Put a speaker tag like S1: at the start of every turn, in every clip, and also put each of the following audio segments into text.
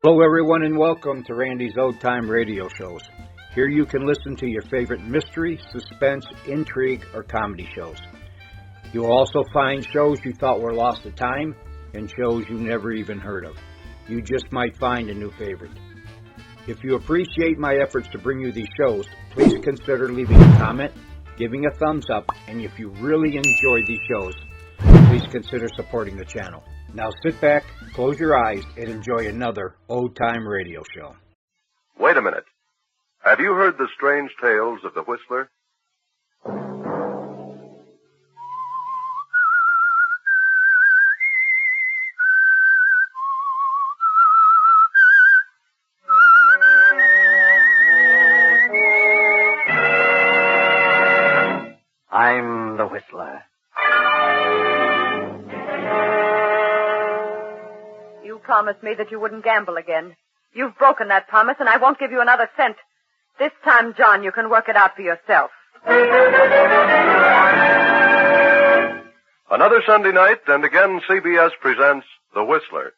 S1: Hello, everyone, and welcome to Randy's Old Time Radio Shows. Here you can listen to your favorite mystery, suspense, intrigue, or comedy shows. You'll also find shows you thought were lost to time and shows you never even heard of. You just might find a new favorite. If you appreciate my efforts to bring you these shows, please consider leaving a comment, giving a thumbs up, and if you really enjoy these shows, please consider supporting the channel. Now sit back, close your eyes, and enjoy another old-time radio show.
S2: Wait a minute. Have you heard the strange tales of the Whistler?
S3: I'm the Whistler.
S4: You promised me that you wouldn't gamble again. You've broken that promise, and I won't give you another cent. This time, John, you can work it out for yourself.
S2: Another Sunday night, and again CBS presents The Whistler.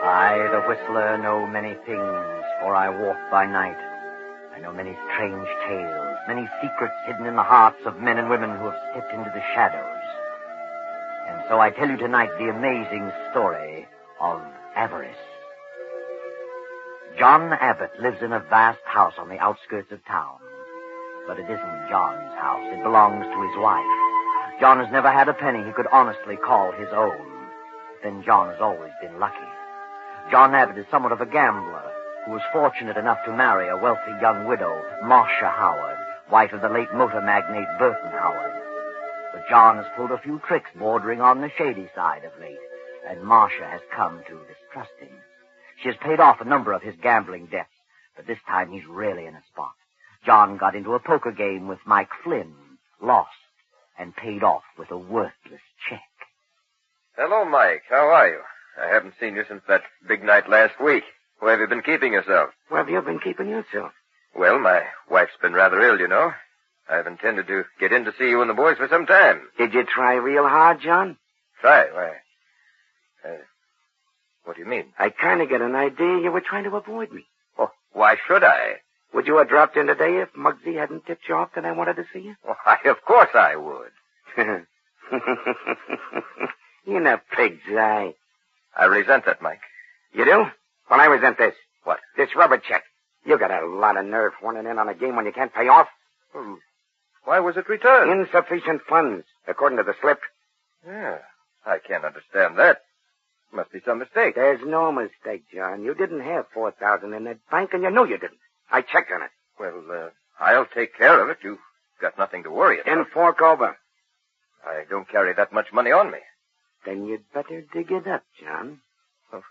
S3: I, the Whistler, know many things, for I walk by night. I know many strange tales, many secrets hidden in the hearts of men and women who have stepped into the shadows. And so I tell you tonight the amazing story of Avarice. John Abbott lives in a vast house on the outskirts of town. But it isn't John's house. It belongs to his wife. John has never had a penny he could honestly call his own. Then John has always been lucky. John Abbott is somewhat of a gambler who was fortunate enough to marry a wealthy young widow, Marcia Howard, wife of the late motor magnate Burton Howard. But John has pulled a few tricks bordering on the shady side of late, and Marcia has come to distrust him. She has paid off a number of his gambling debts, but this time he's really in a spot. John got into a poker game with Mike Flynn, lost, and paid off with a worthless check.
S5: Hello, Mike. How are you? I haven't seen you since that big night last week. Where have you been keeping yourself?
S3: Where have you been keeping yourself?
S5: Well, my wife's been rather ill, you know. I've intended to get in to see you and the boys for some time.
S3: Did you try real hard, John?
S5: Try? Why? What do you mean?
S3: I kind of get an idea you were trying to avoid me.
S5: Oh, why should I?
S3: Would you have dropped in today if Muggsy hadn't tipped you off that I wanted to see you?
S5: Why, of course I would.
S3: In a pig's eye.
S5: I resent that, Mike.
S3: You do? Well, I resent this.
S5: What?
S3: This rubber check. You got a lot of nerve horning in on a game when you can't pay off.
S5: Why was it returned?
S3: Insufficient funds, according to the slip.
S5: Yeah, I can't understand that. Must be some mistake.
S3: There's no mistake, John. You didn't have $4,000 in that bank, and you know you didn't. I checked on it.
S5: Well, I'll take care of it. You've got nothing to worry about.
S3: Then fork over.
S5: I don't carry that much money on me.
S3: Then you'd better dig it up, John.
S5: Oh,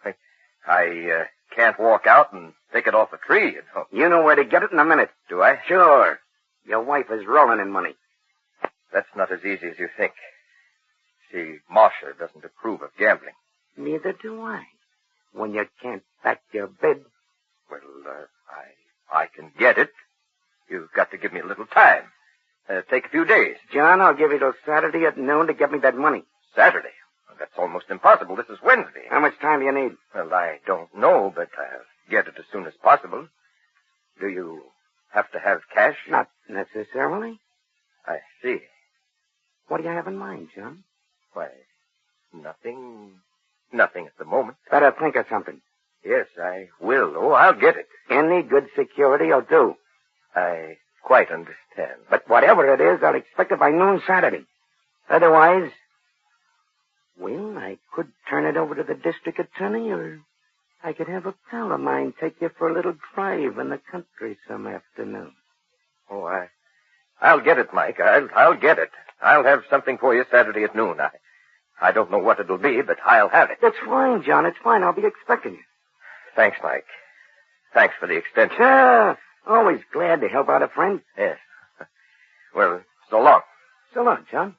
S5: I can't walk out and take it off a tree, you know.
S3: You know where to get it in a minute.
S5: Do I?
S3: Sure. Your wife is rolling in money.
S5: That's not as easy as you think. See, Marcia doesn't approve of gambling.
S3: Neither do I. When you can't back your bid.
S5: Well, I can get it. You've got to give me a little time. Take a few days.
S3: John, I'll give you till Saturday at noon to get me that money.
S5: Saturday? Well, that's almost impossible. This is Wednesday.
S3: How much time do you need?
S5: Well, I don't know, but I'll get it as soon as possible. Do you have to have cash?
S3: Not necessarily.
S5: I see.
S3: What do you have in mind, John?
S5: Why, nothing at the moment.
S3: Better think of something.
S5: Yes, I will. Oh, I'll get it.
S3: Any good security will do.
S5: I quite understand.
S3: But whatever it is, I'll expect it by noon Saturday. Otherwise, well, I could turn it over to the district attorney, or I could have a pal of mine take you for a little drive in the country some afternoon.
S5: Oh, I'll get it, Mike. I'll get it. I'll have something for you Saturday at noon. I don't know what it'll be, but I'll have it.
S3: That's fine, John. It's fine. I'll be expecting you.
S5: Thanks, Mike. Thanks for the extension.
S3: Sure. Always glad to help out a friend.
S5: Yes. Well, so long.
S3: So long, John.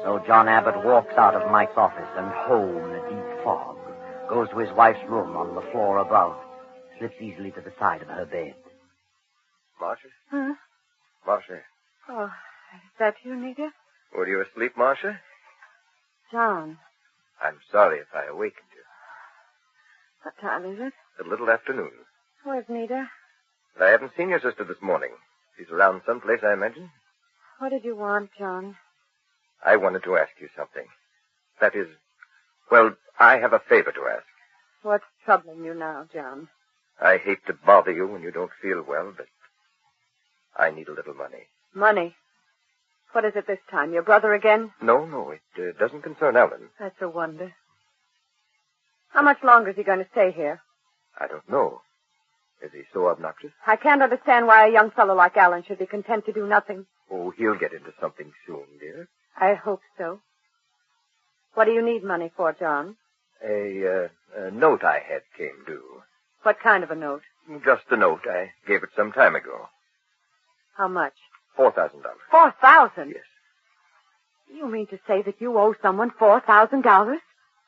S3: So John Abbott walks out of Mike's office and home in a deep fog, goes to his wife's room on the floor above, slips easily to the side of her bed.
S5: Marcia?
S4: Huh?
S5: Marcia.
S4: Oh, is that you, Nita?
S5: Were you asleep, Marcia?
S4: John.
S5: I'm sorry if I awakened you.
S4: What time is it?
S5: A little afternoon.
S4: Where's Nita?
S5: I haven't seen your sister this morning. She's around someplace, I imagine.
S4: What did you want, John?
S5: I wanted to ask you something. That is, well, I have a favor to ask.
S4: What's troubling you now, John?
S5: I hate to bother you when you don't feel well, but I need a little money.
S4: Money? What is it this time? Your brother again?
S5: No, it doesn't concern Ellen.
S4: That's a wonder. How much longer is he going to stay here?
S5: I don't know. Is he so obnoxious?
S4: I can't understand why a young fellow like Alan should be content to do nothing.
S5: Oh, he'll get into something soon, dear.
S4: I hope so. What do you need money for, John?
S5: A note I had came due.
S4: What kind of a note?
S5: Just a note. I gave it some time ago.
S4: How much?
S5: $4,000.
S4: $4,000?
S5: Yes.
S4: You mean to say that you owe someone $4,000?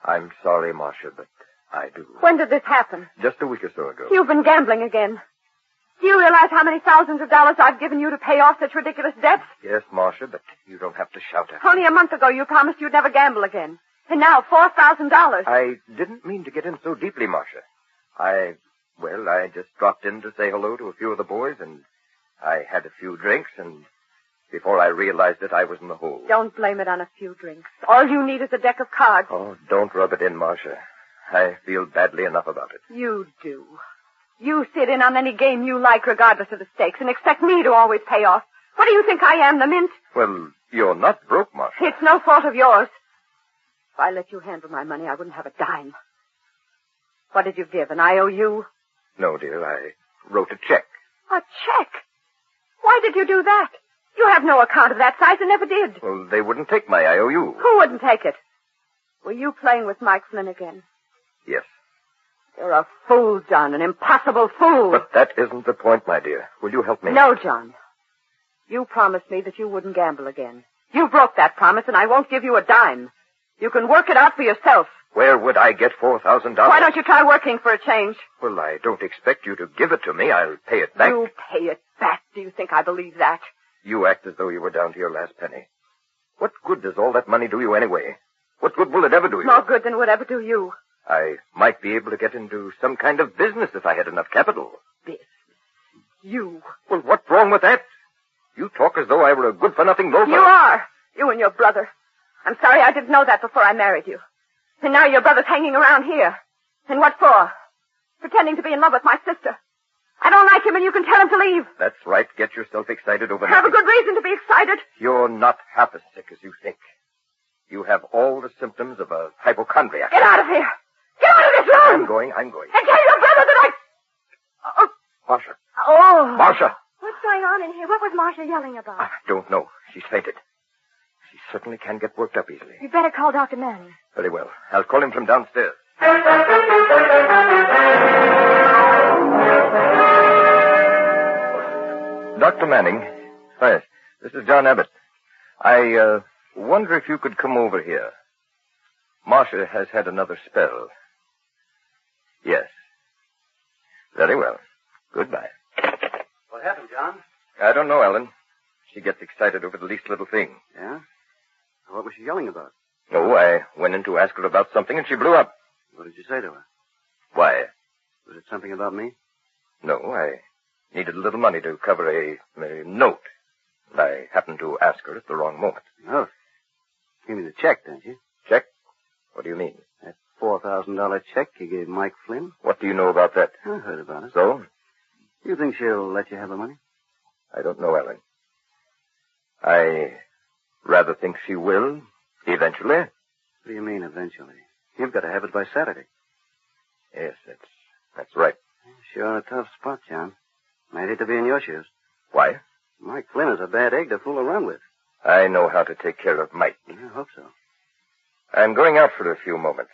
S5: I'm sorry, Marcia, but I do.
S4: When did this happen?
S5: Just a week or so ago.
S4: You've been gambling again. Do you realize how many thousands of dollars I've given you to pay off such ridiculous debts?
S5: Yes, Marcia, but you don't have to shout at me.
S4: Only a month ago you promised you'd never gamble again. And now $4,000.
S5: I didn't mean to get in so deeply, Marcia. I just dropped in to say hello to a few of the boys, and I had a few drinks, and before I realized it, I was in the hole.
S4: Don't blame it on a few drinks. All you need is a deck of cards.
S5: Oh, don't rub it in, Marcia. I feel badly enough about it.
S4: You do. You sit in on any game you like, regardless of the stakes, and expect me to always pay off. What do you think I am, the mint?
S5: Well, you're not broke, Marcia.
S4: It's no fault of yours. If I let you handle my money, I wouldn't have a dime. What did you give, an IOU?
S5: No, dear, I wrote a check.
S4: A check? Why did you do that? You have no account of that size and never did.
S5: Well, they wouldn't take my IOU.
S4: Who wouldn't take it? Were you playing with Mike Flynn again?
S5: Yes.
S4: You're a fool, John, an impossible fool.
S5: But that isn't the point, my dear. Will you help me?
S4: No, John. You promised me that you wouldn't gamble again. You broke that promise, and I won't give you a dime. You can work it out for yourself.
S5: Where would I get $4,000?
S4: Why don't you try working for a change?
S5: Well, I don't expect you to give it to me. I'll pay it back.
S4: You pay it back? Do you think I believe that?
S5: You act as though you were down to your last penny. What good does all that money do you anyway? What good will it ever do you?
S4: More good than would ever do you.
S5: I might be able to get into some kind of business if I had enough capital.
S4: Business? You?
S5: Well, what's wrong with that? You talk as though I were a good-for-nothing loafer.
S4: You are. You and your brother. I'm sorry I didn't know that before I married you. And now your brother's hanging around here. And what for? Pretending to be in love with my sister. I don't like him, and you can tell him to leave.
S5: That's right. Get yourself excited over
S4: Have
S5: nothing.
S4: a good reason to be excited.
S5: You're not half as sick as you think. You have all the symptoms of a hypochondriac.
S4: Get out of here. Get out of this room.
S5: I'm going.
S4: And tell your brother that I...
S5: Marcia.
S4: Oh.
S5: Marcia.
S6: What's going on in here? What was Marcia yelling about?
S5: I don't know. She's fainted. She certainly can get worked up easily.
S6: You'd better call Dr. Manning.
S5: Very well. I'll call him from downstairs. Dr. Manning. Yes, this is John Abbott. I wonder if you could come over here. Marcia has had another spell. Yes. Very well. Goodbye.
S7: What happened, John?
S5: I don't know, Ellen. She gets excited over the least little thing.
S7: Yeah? What was she yelling about?
S5: Oh, I went in to ask her about something, and she blew up.
S7: What did you say to her?
S5: Why?
S7: Was it something about me?
S5: No, I needed a little money to cover a note. And I happened to ask her at the wrong moment.
S7: Oh. You mean the check, don't you?
S5: Check? What do you mean?
S7: That $4,000 check you gave Mike Flynn?
S5: What do you know about that?
S7: I heard about it.
S5: So?
S7: You think she'll let you have the money?
S5: I don't know, Ellen. I rather think she will, eventually.
S7: What do you mean, eventually? You've got to have it by Saturday.
S5: Yes, that's right.
S7: Sure a tough spot, John. I'd hate to be in your shoes.
S5: Why?
S7: Mike Flynn is a bad egg to fool around with.
S5: I know how to take care of Mike.
S7: I hope so.
S5: I'm going out for a few moments.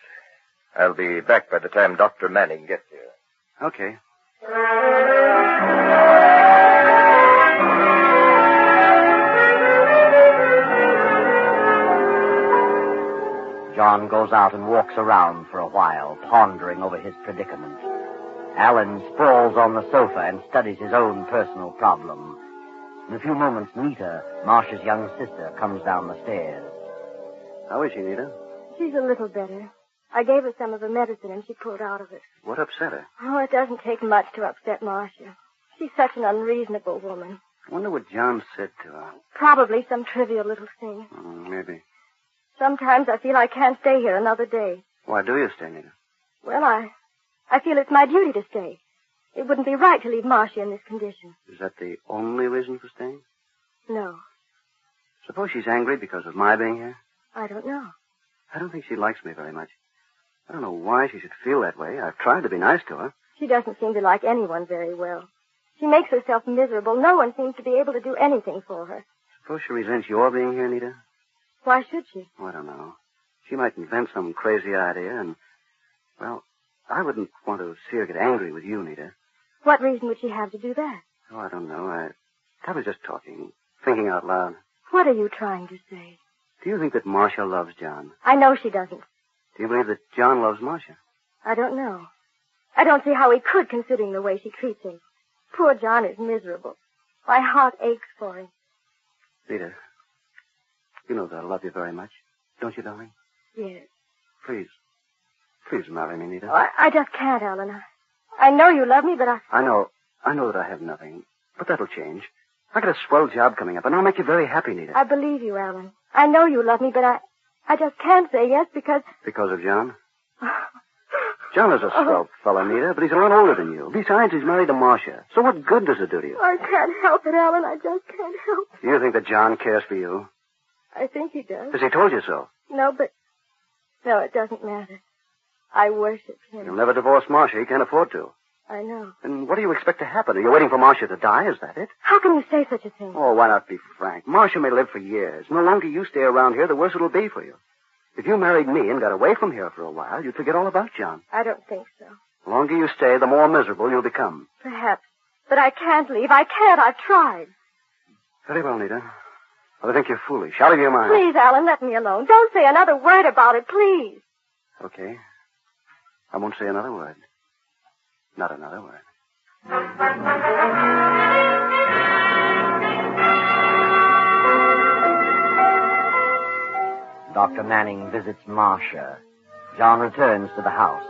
S5: I'll be back by the time Dr. Manning gets here.
S7: Okay.
S3: John goes out and walks around for a while, pondering over his predicament. Alan sprawls on the sofa and studies his own personal problem. In a few moments, Nita, Marcia's young sister, comes down the stairs.
S7: How is she, Nita?
S6: She's a little better. I gave her some of the medicine and she pulled out of it.
S7: What upset her?
S6: Oh, it doesn't take much to upset Marcia. She's such an unreasonable woman.
S7: I wonder what John said to her.
S6: Probably some trivial little thing.
S7: Maybe.
S6: Sometimes I feel I can't stay here another day.
S7: Why do you stay, Nita?
S6: Well, I feel it's my duty to stay. It wouldn't be right to leave Marcia in this condition.
S7: Is that the only reason for staying?
S6: No,
S7: Suppose she's angry because of my being here?
S6: I don't know.
S7: I don't think she likes me very much. I don't know why she should feel that way. I've tried to be nice to her.
S6: She doesn't seem to like anyone very well. She makes herself miserable. No one seems to be able to do anything for her.
S7: Suppose she resents your being here, Nita?
S6: Why should she?
S7: Oh, I don't know. She might invent some crazy idea and, well, I wouldn't want to see her get angry with you, Nita.
S6: What reason would she have to do that?
S7: Oh, I don't know. I was just talking, thinking out loud.
S6: What are you trying to say?
S7: Do you think that Marcia loves John?
S6: I know she doesn't.
S7: Do you believe that John loves Marcia?
S6: I don't know. I don't see how he could, considering the way she treats him. Poor John is miserable. My heart aches for him.
S7: Nita, you know that I love you very much. Don't you, darling?
S6: Yes.
S7: Please marry me, Nita.
S6: I just can't, Alan. I know you love me, but
S7: I know that I have nothing. But that'll change. I got a swell job coming up, and I'll make you very happy, Nita.
S6: I believe you, Alan. I know you love me, but I just can't say yes because...
S7: Because of John? John is a swell fellow, Nita, but he's a lot older than you. Besides, he's married to Marcia. So what good does it do to you?
S6: I can't help it, Alan. I just can't help it.
S7: Do you think that John cares for you?
S6: I think he does.
S7: Has he told you so?
S6: No, it doesn't matter. I worship him.
S7: He'll never divorce Marcia. He can't afford to.
S6: I know.
S7: And what do you expect to happen? Are you waiting for Marcia to die? Is that it?
S6: How can you say such a thing?
S7: Oh, why not be frank? Marcia may live for years. The longer you stay around here, the worse it'll be for you. If you married me and got away from here for a while, you'd forget all about John.
S6: I don't think so.
S7: The longer you stay, the more miserable you'll become.
S6: Perhaps. But I can't leave. I can't. I've tried.
S7: Very well, Nita. I think you're foolish. Out of your mind.
S6: Please, Alan, let me alone. Don't say another word about it, please.
S7: Okay. I won't say another word. Not another word.
S3: Dr. Manning visits Marcia. John returns to the house.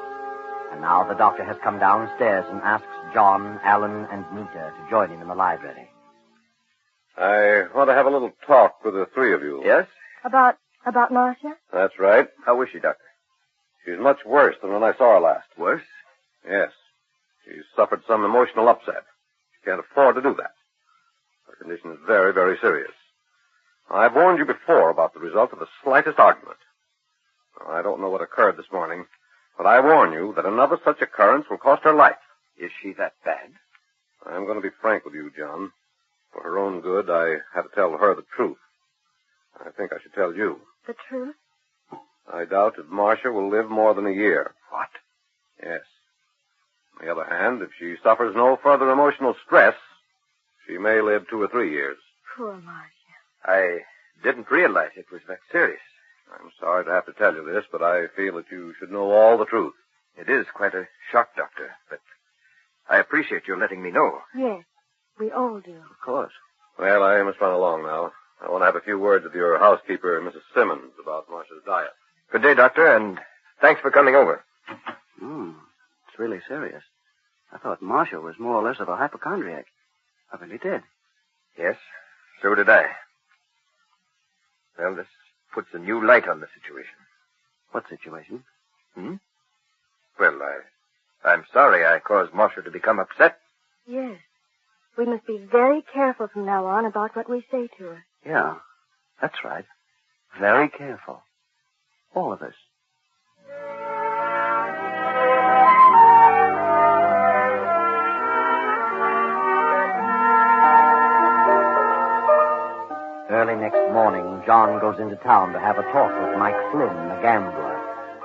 S3: And now the doctor has come downstairs and asks John, Alan, and Nita to join him in the library.
S2: I want to have a little talk with the three of you.
S5: Yes?
S6: About Marcia?
S2: That's right.
S5: How is she, Doctor?
S2: She's much worse than when I saw her last.
S5: Worse?
S2: Yes. She's suffered some emotional upset. She can't afford to do that. Her condition is very, very serious. I've warned you before about the result of the slightest argument. I don't know what occurred this morning, but I warn you that another such occurrence will cost her life.
S5: Is she that bad?
S2: I'm going to be frank with you, John. For her own good, I had to tell her the truth. I think I should tell you.
S6: The truth?
S2: I doubt if Marcia will live more than a year.
S5: What?
S2: Yes. On the other hand, if she suffers no further emotional stress, she may live 2 or 3 years.
S6: Poor Marcia.
S5: I didn't realize it was that serious.
S2: I'm sorry to have to tell you this, but I feel that you should know all the truth.
S5: It is quite a shock, Doctor, but I appreciate your letting me know.
S6: Yes, we all do.
S5: Of course.
S2: Well, I must run along now. I want to have a few words with your housekeeper, Mrs. Simmons, about Marcia's diet.
S5: Good day, Doctor, and thanks for coming over.
S7: It's really serious. I thought Marcia was more or less of a hypochondriac. I really did.
S5: Yes, so did I. Well, this puts a new light on the situation.
S7: What situation?
S5: Well, I'm sorry I caused Marcia to become upset.
S6: Yes. We must be very careful from now on about what we say to her.
S7: Yeah, that's right. Very careful. All of us.
S3: Early next morning, John goes into town to have a talk with Mike Flynn, the gambler.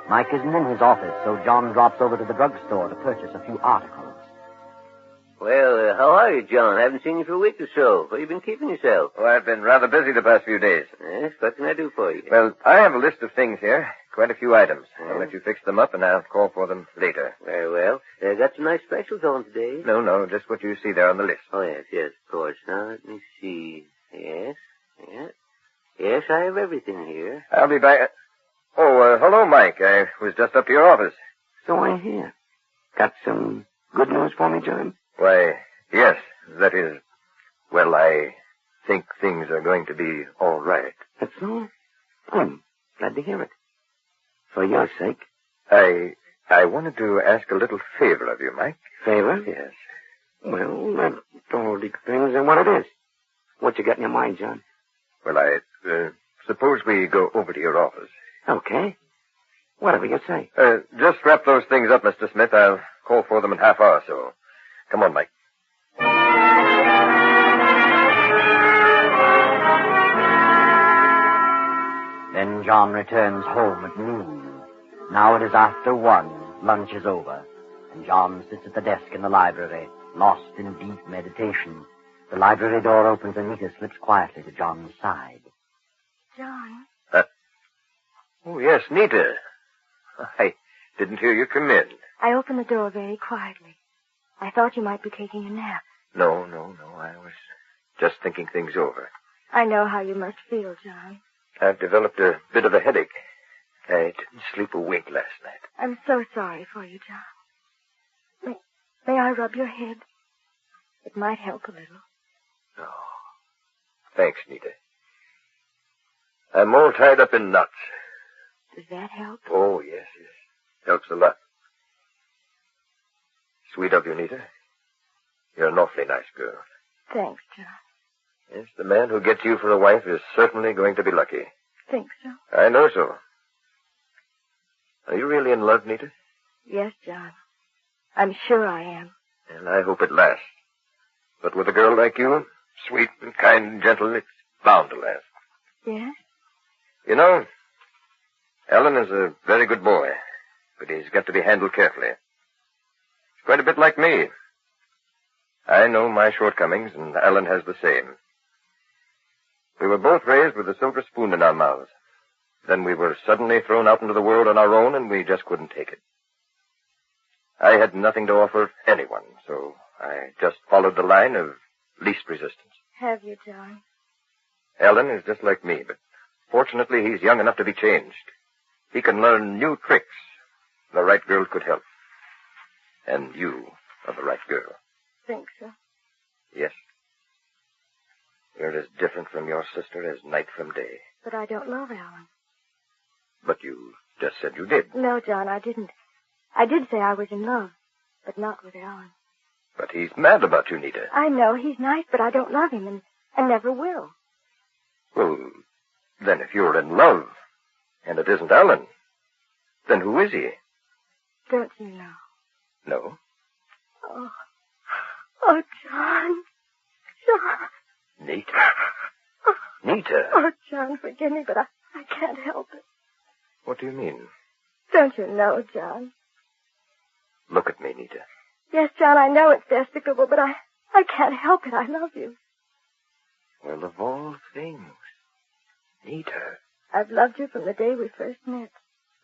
S3: Mike isn't in his office, so John drops over to the drugstore to purchase a few articles.
S8: Well, how are you, John? I haven't seen you for a week or so. Where have you been keeping yourself?
S5: Oh, I've been rather busy the past few days.
S8: Yes, what can I do for you?
S5: Well, I have a list of things here. quite a few items. I'll let you fix them up, and I'll call for them later.
S8: Very well. Got some nice specials on today.
S5: No, just what you see there on the list.
S8: Oh, yes, of course. Now, let me see. Yes, Yes, I have everything here.
S5: I'll be back. Oh, hello, Mike. I was just up to your office.
S7: So I hear. Got some good news for me, John?
S5: Why, yes. That is, well, I think things are going to be all right.
S7: That's all? I'm glad to hear it. For your sake.
S5: I wanted to ask a little favor of you, Mike.
S7: Favor?
S5: Yes.
S7: Well, that all depends on what it is. What you got in your mind, John?
S5: Well, suppose we go over to your office.
S7: Okay. Whatever you say.
S5: Just wrap those things up, Mr. Smith. I'll call for them in half hour or so. Come on, Mike.
S3: Then John returns home at noon. Now it is after 1, lunch is over, and John sits at the desk in the library, lost in deep meditation. The library door opens and Nita slips quietly to John's side.
S6: John?
S5: Oh, yes, Nita. I didn't hear you come in.
S6: I opened the door very quietly. I thought you might be taking a nap.
S5: No. I was just thinking things over.
S6: I know how you must feel, John.
S5: I've developed a bit of a headache. I didn't sleep a wink last night.
S6: I'm so sorry for you, John. May I rub your head? It might help a little.
S5: Oh, thanks, Nita. I'm all tied up in knots.
S6: Does that help?
S5: Oh, yes. Helps a lot. Sweet of you, Nita. You're an awfully nice girl.
S6: Thanks, John.
S5: Yes, the man who gets you for a wife is certainly going to be lucky.
S6: Think so?
S5: I know so. Are you really in love, Nita?
S6: Yes, John. I'm sure I am.
S5: And I hope it lasts. But with a girl like you, sweet and kind and gentle, it's bound to last.
S6: Yes?
S5: You know, Alan is a very good boy, but he's got to be handled carefully. He's quite a bit like me. I know my shortcomings, and Alan has the same. We were both raised with a silver spoon in our mouths. Then we were suddenly thrown out into the world on our own, and we just couldn't take it. I had nothing to offer anyone, so I just followed the line of least resistance.
S6: Have you, John?
S5: Alan is just like me, but fortunately he's young enough to be changed. He can learn new tricks. The right girl could help. And you are the right girl.
S6: Think so?
S5: Yes. You're as different from your sister as night from day.
S6: But I don't love Alan.
S5: But you just said you did.
S6: No, John, I didn't. I did say I was in love, but not with Alan.
S5: But he's mad about you, Nita.
S6: I know, he's nice, but I don't love him and never will.
S5: Well, then if you're in love, and it isn't Alan, then who is he?
S6: Don't you know?
S5: No.
S6: Oh, John. John.
S5: Nita. Nita.
S6: Oh, John, forgive me, but I can't help it.
S5: What do you mean?
S6: Don't you know, John?
S5: Look at me, Nita.
S6: Yes, John, I know it's despicable, but I can't help it. I love you.
S5: Well, of all things. Nita.
S6: I've loved you from the day we first met.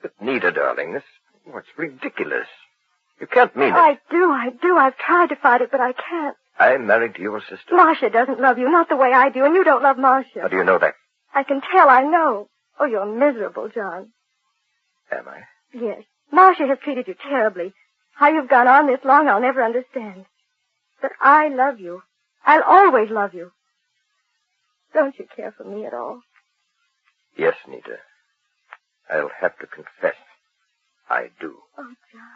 S5: But Nita, darling, what's ridiculous. You can't mean it.
S6: I do. I've tried to fight it, but I can't.
S5: I'm married to your sister.
S6: Marcia doesn't love you, not the way I do, and you don't love Marcia.
S5: How do you know that?
S6: I can tell, I know. Oh, you're miserable, John.
S5: Am I?
S6: Yes. Marcia has treated you terribly. How you've gone on this long, I'll never understand. But I love you. I'll always love you. Don't you care for me at all?
S5: Yes, Nita. I'll have to confess. I do.
S6: Oh, John.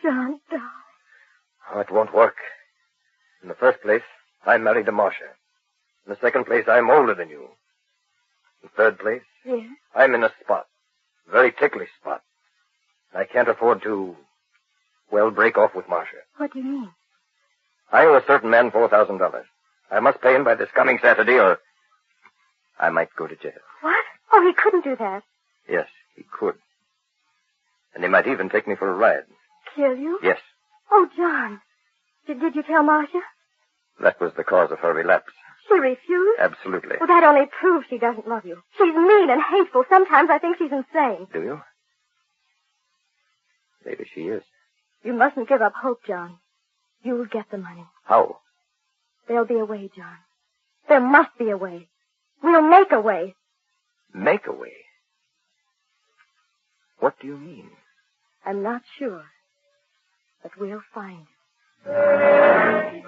S6: John, darling.
S5: Oh, it won't work. In the first place, I'm married to Marcia. In the second place, I'm older than you. In the third place,
S6: Yes?
S5: I'm in a spot. A very ticklish spot. I can't afford to, break off with Marcia.
S6: What do you mean?
S5: I owe a certain man $4,000. I must pay him by this coming Saturday, or I might go to jail.
S6: What? Oh, he couldn't do that.
S5: Yes, he could. And he might even take me for a ride.
S6: Kill you?
S5: Yes.
S6: Oh, John. Did you tell Marcia?
S5: That was the cause of her relapse.
S6: She refused?
S5: Absolutely.
S6: Well, that only proves she doesn't love you. She's mean and hateful. Sometimes I think she's insane.
S5: Do you? Maybe she is.
S6: You mustn't give up hope, John. You'll get the money.
S5: How?
S6: There'll be a way, John. There must be a way. We'll make a way.
S5: Make a way? What do you mean?
S6: I'm not sure, but we'll find it.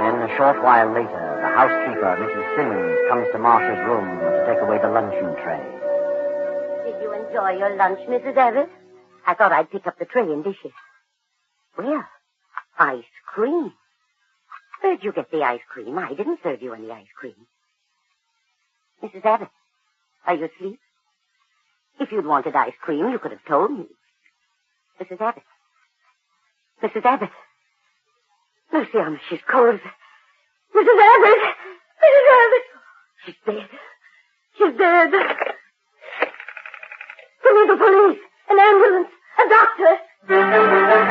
S3: Then, a short while later, the housekeeper, Mrs. Simmons, comes to Marcia's room to take away the luncheon tray.
S9: Did you enjoy your lunch, Mrs. Avarice? I thought I'd pick up the tray and dishes. Well, ice cream. Where'd you get the ice cream? I didn't serve you any ice cream. Mrs. Abbott, are you asleep? If you'd wanted ice cream, you could have told me. Mrs. Abbott. Mrs. Abbott. Mercy on me, she's cold. Mrs. Abbott! Mrs. Abbott! She's dead. She's dead. Give me the police, an ambulance, a doctor.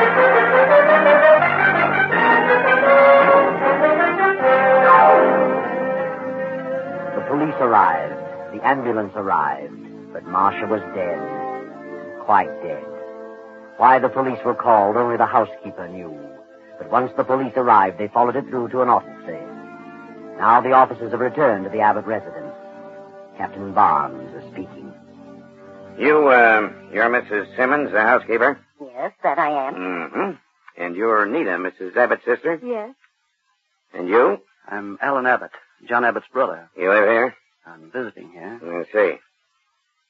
S3: The police arrived. The ambulance arrived. But Marcia was dead. Quite dead. Why the police were called, only the housekeeper knew. But once the police arrived, they followed it through to an autopsy. Now the officers have returned to the Abbott residence. Captain Barnes is speaking.
S10: You're Mrs. Simmons, the housekeeper?
S9: Yes, that I am.
S10: Mm-hmm. And you're Nita, Mrs. Abbott's sister?
S6: Yes.
S10: And you?
S7: I'm Alan Abbott, John Abbott's brother.
S10: You live here?
S7: I'm visiting here.
S10: I see.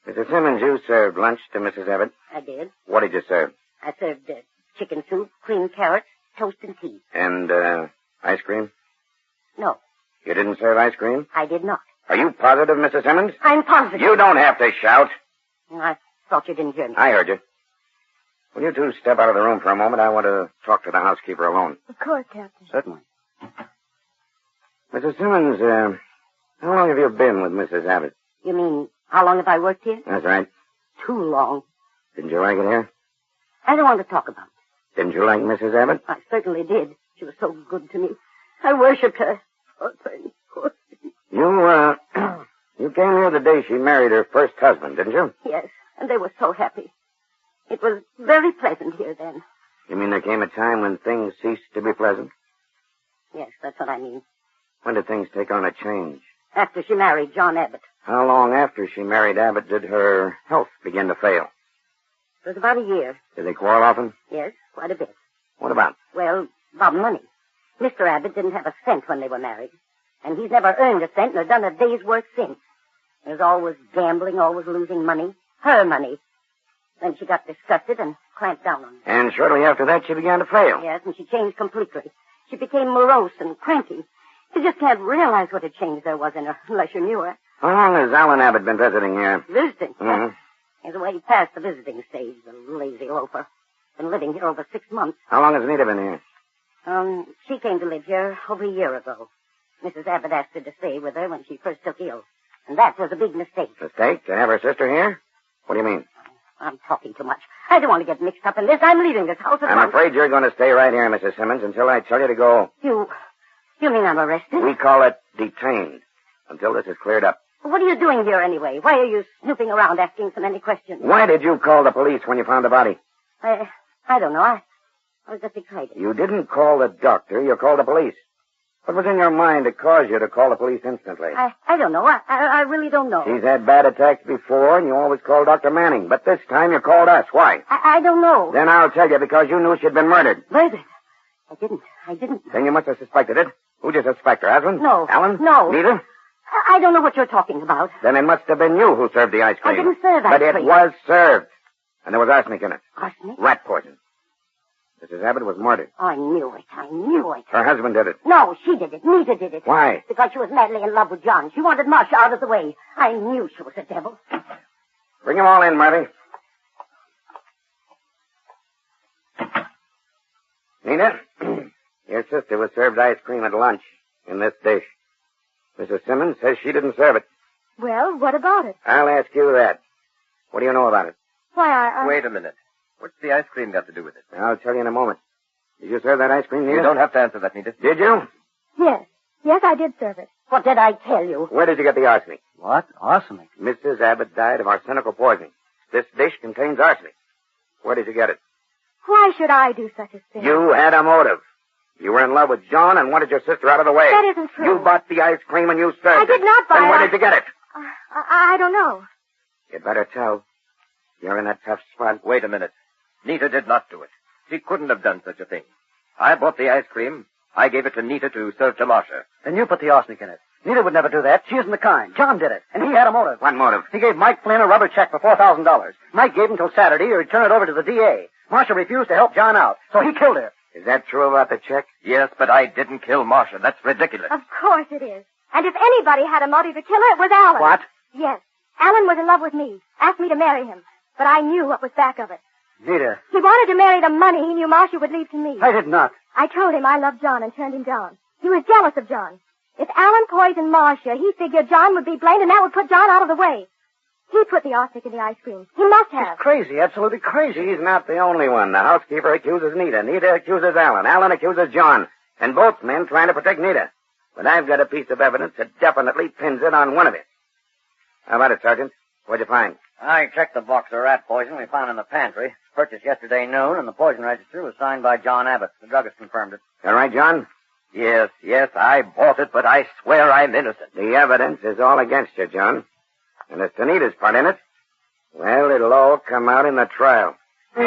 S10: Mrs. Simmons, you served lunch to Mrs. Abbott?
S9: I did.
S10: What did you serve?
S9: I served chicken soup, creamed carrots, toast and tea.
S10: And, ice cream?
S9: No,
S10: You didn't serve ice cream?
S9: I did not.
S10: Are you positive, Mrs. Simmons?
S9: I'm positive.
S10: You don't have to shout.
S9: I thought you didn't hear me.
S10: I heard you. Will you two step out of the room for a moment? I want to talk to the housekeeper alone.
S6: Of course, Captain.
S7: Certainly.
S10: Mrs. Simmons, how long have you been with Mrs. Abbott?
S9: You mean, how long have I worked here?
S10: That's right.
S9: Too long.
S10: Didn't you like it here?
S9: I don't want to talk about it.
S10: Didn't you like Mrs. Abbott?
S9: I certainly did. She was so good to me. I worshipped her. Poor thing, poor thing.
S10: You came here the day she married her first husband, didn't you?
S9: Yes, and they were so happy. It was very pleasant here then.
S10: You mean there came a time when things ceased to be pleasant?
S9: Yes, that's what I mean.
S10: When did things take on a change?
S9: After she married John Abbott.
S10: How long after she married Abbott did her health begin to fail?
S9: It was about a year.
S10: Did they quarrel often?
S9: Yes, quite a bit.
S10: What about?
S9: Well, about money. Mr. Abbott didn't have a cent when they were married. And he's never earned a cent nor done a day's work since. He was always gambling, always losing money. Her money. Then she got disgusted and clamped down on him.
S10: And shortly after that, she began to fail.
S9: Yes, and she changed completely. She became morose and cranky. You just can't realize what a change there was in her unless you knew her.
S10: How long has Alan Abbott been visiting here?
S9: Visiting?
S10: Mm-hmm.
S9: He's way past the visiting stage, the lazy loafer. Been living here over 6 months.
S10: How long has Nita been here?
S9: She came to live here over a year ago. Mrs. Abbott asked her to stay with her when she first took ill. And that was a big mistake.
S10: Mistake? To have her sister here? What do you mean?
S9: I'm talking too much. I don't want to get mixed up in this. I'm leaving this house at
S10: I'm
S9: once.
S10: afraid you're going to stay right here, Mrs. Simmons, until I tell you to go.
S9: You mean I'm arrested?
S10: We call it detained, until this is cleared up.
S9: What are you doing here anyway? Why are you snooping around asking so many questions?
S10: Why did you call the police when you found the body?
S9: I don't know. I was just excited.
S10: You didn't call the doctor. You called the police. What was in your mind to cause you to call the police instantly?
S9: I don't know. I really don't know.
S10: She's had bad attacks before, and you always call Dr. Manning. But this time you called us. Why?
S9: I don't know.
S10: Then I'll tell you, because you knew she'd been murdered.
S9: Murdered? I didn't.
S10: Then you must have suspected it. Who'd you suspect, her husband?
S9: No.
S10: Alan?
S9: No.
S10: Neither?
S9: I don't know what you're talking about.
S10: Then it must have been you who served the ice cream.
S9: I didn't serve ice
S10: cream. But it was served. And there was arsenic in it.
S9: Arsenic?
S10: Rat poison. Mrs. Abbott was murdered.
S9: I knew it.
S10: Her husband did it.
S9: No, she did it. Nita did it.
S10: Why?
S9: Because she was madly in love with John. She wanted Marcia out of the way. I knew she was a devil.
S10: Bring them all in, Marty. Nina, your sister was served ice cream at lunch in this dish. Mrs. Simmons says she didn't serve it.
S6: Well, what about it?
S10: I'll ask you that. What do you know about it?
S6: Why,
S5: Wait a minute. What's the ice cream got to do with it?
S10: I'll tell you in a moment. Did you serve that ice cream, Nita?
S5: You don't have to answer that, Nita.
S10: Did you?
S6: Yes. Yes, I did serve it.
S9: What did I tell you?
S10: Where did you get the arsenic?
S7: What? Arsenic?
S10: Mrs. Abbott died of arsenical poisoning. This dish contains arsenic. Where did you get it?
S6: Why should I do such a thing?
S10: You had a motive. You were in love with John and wanted your sister out of the way.
S6: That isn't true.
S10: You bought the ice cream and you served
S6: I did not buy
S10: it. Then where
S6: it.
S10: did you get it?
S6: I don't know.
S10: You'd better tell. You're in a tough spot.
S5: Wait a minute. Nita did not do it. She couldn't have done such a thing. I bought the ice cream. I gave it to Nita to serve to Marcia.
S7: Then you put the arsenic in it. Nita would never do that. She isn't the kind. John did it. And he had a motive.
S10: What motive?
S7: He gave Mike Flynn a rubber check for $4,000. Mike gave him till Saturday or he'd turn it over to the DA. Marcia refused to help John out, so he killed her.
S10: Is that true about the check?
S5: Yes, but I didn't kill Marcia. That's ridiculous.
S6: Of course it is. And if anybody had a motive to kill her, it was Alan.
S7: What?
S6: Yes. Alan was in love with me. Asked me to marry him. But I knew what was back of it.
S7: Nita.
S6: He wanted to marry the money he knew Marcia would leave to me.
S7: I did not.
S6: I told him I loved John and turned him down. He was jealous of John. If Alan poisoned Marcia, he figured John would be blamed and that would put John out of the way. He put the arsenic in the ice cream. He must have.
S7: He's crazy, absolutely crazy.
S10: She's not the only one. The housekeeper accuses Nita. Nita accuses Alan. Alan accuses John. And both men trying to protect Nita. But I've got a piece of evidence that definitely pins it on one of it. How about it, Sergeant? What'd you find?
S3: I checked the box of rat poison we found in the pantry. Purchased yesterday noon, and the poison register was signed by John Abbott. The druggist confirmed it.
S10: All right, John?
S5: Yes, I bought it, but I swear I'm innocent.
S10: The evidence is all against you, John. And as to Nita's part in it, well, it'll all come out in the trial.
S3: But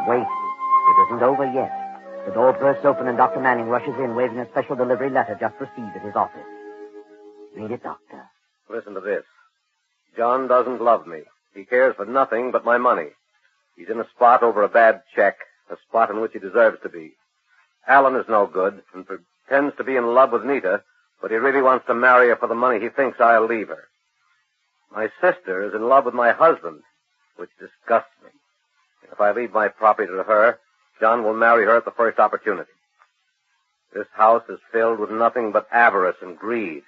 S3: wait, it isn't over yet. The door bursts open and Dr. Manning rushes in, waving a special delivery letter just received at his office. Read it, Doctor.
S2: Listen to this. John doesn't love me. He cares for nothing but my money. He's in a spot over a bad check, a spot in which he deserves to be. Alan is no good and pretends to be in love with Nita, but he really wants to marry her for the money he thinks I'll leave her. My sister is in love with my husband, which disgusts me. If I leave my property to her, John will marry her at the first opportunity. This house is filled with nothing but avarice and greed.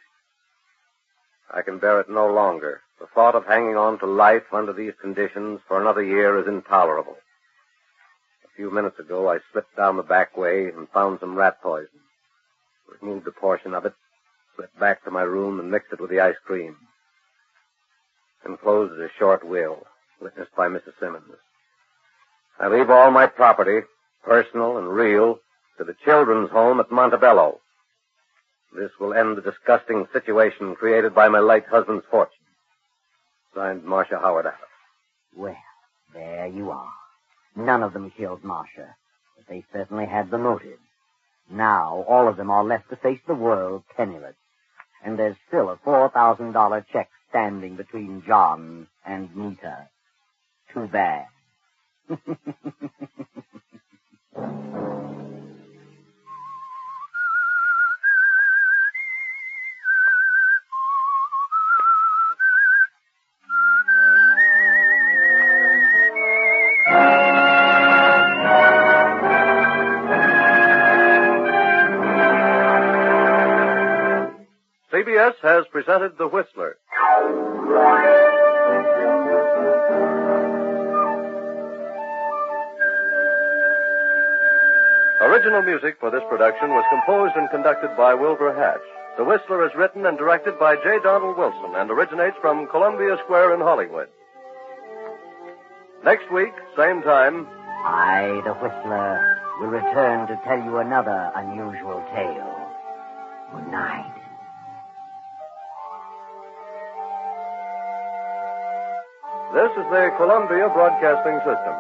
S2: I can bear it no longer. The thought of hanging on to life under these conditions for another year is intolerable. A few minutes ago, I slipped down the back way and found some rat poison. Removed a portion of it, slipped back to my room, and mixed it with the ice cream. Enclosed is a short will, witnessed by Mrs. Simmons. I leave all my property, personal and real, to the children's home at Montebello. This will end the disgusting situation created by my late husband's fortune. Signed, Marcia Howard Abbott.
S3: Well, there you are. None of them killed Marcia, but they certainly had the motive. Now, all of them are left to face the world penniless. And there's still a $4,000 check standing between John and Nita. Too bad.
S2: CBS has presented The Whistler. Original music for this production was composed and conducted by Wilbur Hatch. The Whistler is written and directed by J. Donald Wilson and originates from Columbia Square in Hollywood. Next week, same time,
S3: I, the Whistler, will return to tell you another unusual tale. Good night.
S2: This is the Columbia Broadcasting System.